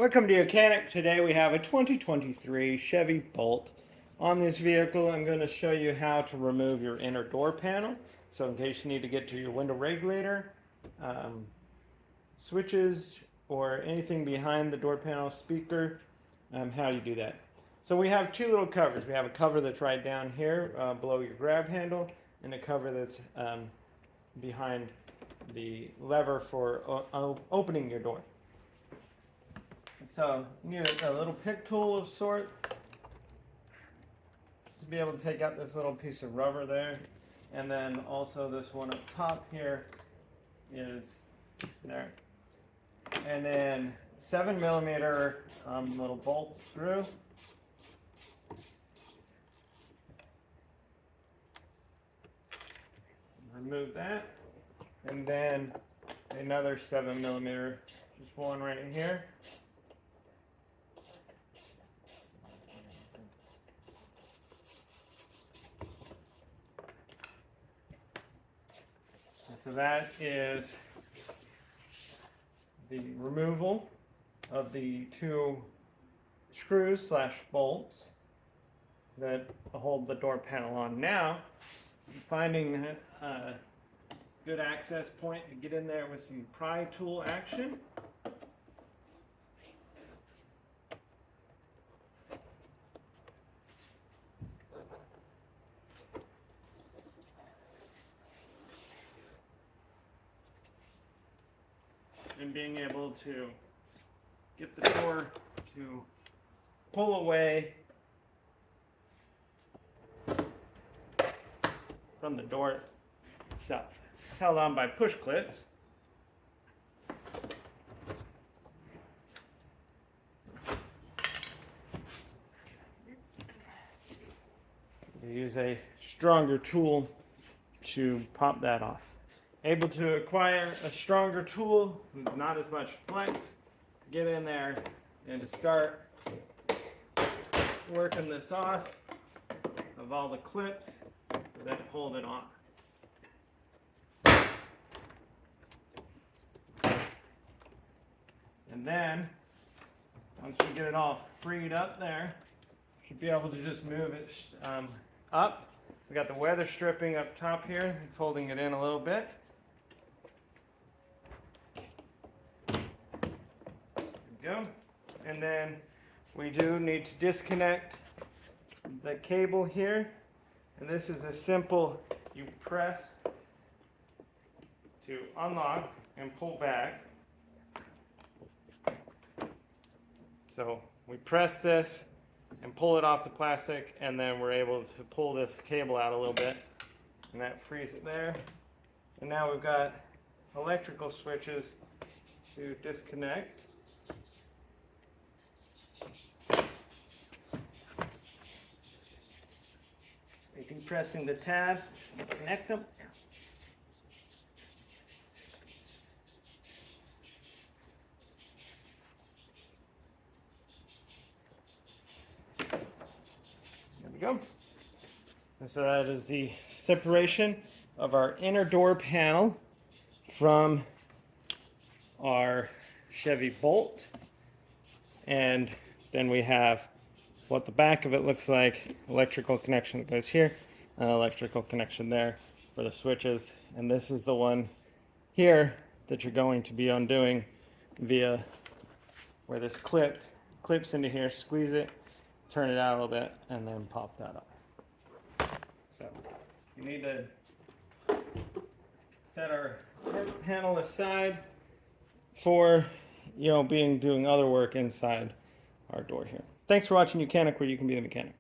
Welcome to Mechanic. Today we have a 2023 Chevy Bolt. On this vehicle, I'm going to show you how to remove your inner door panel. So in case you need to get to your window regulator, switches, or anything behind the door panel speaker, how you do that. So we have two little covers. We have a cover that's right down here below your grab handle, and a cover that's behind the lever for opening your door. So you need a little pick tool of sort to be able to take out this little piece of rubber there, and then also this one up top here is there, and then 7mm little bolt screw. Remove that, and then another 7mm, just one right here. So that is the removal of the two screws slash bolts that hold the door panel on. Now, finding a good access point to get in there with some pry tool action. And being able to get the door to pull away from the door itself. It's held on by push clips. You use a stronger tool to pop that off. Able to acquire a stronger tool, not as much flex, get in there and to start working this off of all the clips that hold it on. And then, once you get it all freed up there, you should be able to just move it up. We got the weather stripping up top here. It's holding it in a little bit. Go. And then we do need to disconnect the cable here, and this is a simple, you press to unlock and pull back. So we press this and pull it off the plastic, and then we're able to pull this cable out a little bit, and that frees it there. And now we've got electrical switches to disconnect. Pressing the tab, connect them. There we go. And so that is the separation of our inner door panel from our Chevy Bolt. And then we have what the back of it looks like. Electrical connection that goes here. An electrical connection there for the switches, and this is the one here that you're going to be undoing via where this clips into here. Squeeze it, turn it out a little bit, and then pop that up. So you need to set our panel aside for doing other work inside our door here. Thanks for watching Mechanic, where you can be the mechanic.